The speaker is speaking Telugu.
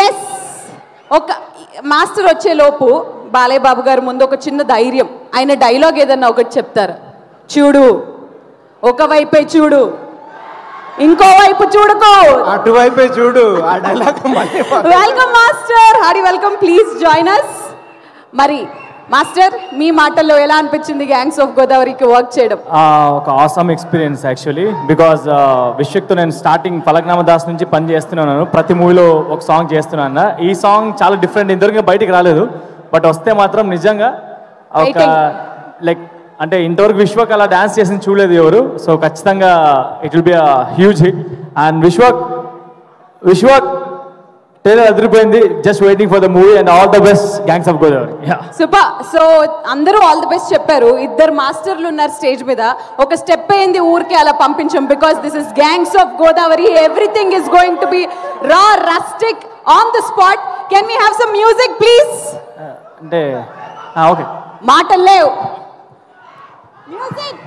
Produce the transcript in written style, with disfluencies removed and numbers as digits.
ఎస్, ఒక మాస్టర్ వచ్చే లోపు బాలయ్య బాబు గారు ముందు ఒక చిన్న ధైర్యం, ఆయన డైలాగ్ ఏదన్నా ఒకటి చెప్తారు. చూడు, ఒకవైపే చూడు, ఇంకోవైపు చూడుకో, అటువైపే చూడు. ఆ dialogue welcome master, Hardy welcome, please join us. మరి మాస్టర్, మీ మాటల్లో ఎలా అనిపించింది గ్యాంగ్స్ ఆఫ్ గోదావరికి వర్క్ చేయడం? ఒక ఆసమ్ ఎక్స్పీరియన్స్ యాక్చువల్లీ, బికాజ్ విశ్వక్తో నేను స్టార్టింగ్ ఫలక్నామా దాస్ నుంచి పని చేస్తున్నాను, ప్రతి మూవీలో ఒక సాంగ్ చేస్తున్నాను. ఈ సాంగ్ చాలా డిఫరెంట్, ఇంతవరకు బయటికి రాలేదు, బట్ వస్తే మాత్రం నిజంగా ఒక లైక్ అంటే ఇంతవరకు విశ్వక్ అలా డాన్స్ చేసి చూడలేదు ఎవరు. సో ఖచ్చితంగా it will be a huge hit. And Vishwak trailer అదిరిపోయింది, just waiting for the movie and all the best gangs of Godavari. Super. So అందరూ ఆల్ ది బెస్ట్ చెప్పారు, ఇద్దరు మాస్టర్లు ఉన్నారు స్టేజ్ మీద, ఒక స్టెప్ అయింది ఊరికే అలా పంపించాం, because this is gangs of Godavari, everything is going to be raw, rustic, on the spot. Can we have some music please? అంటే ఓకే, మాటలు లేవు, మ్యూజిక్.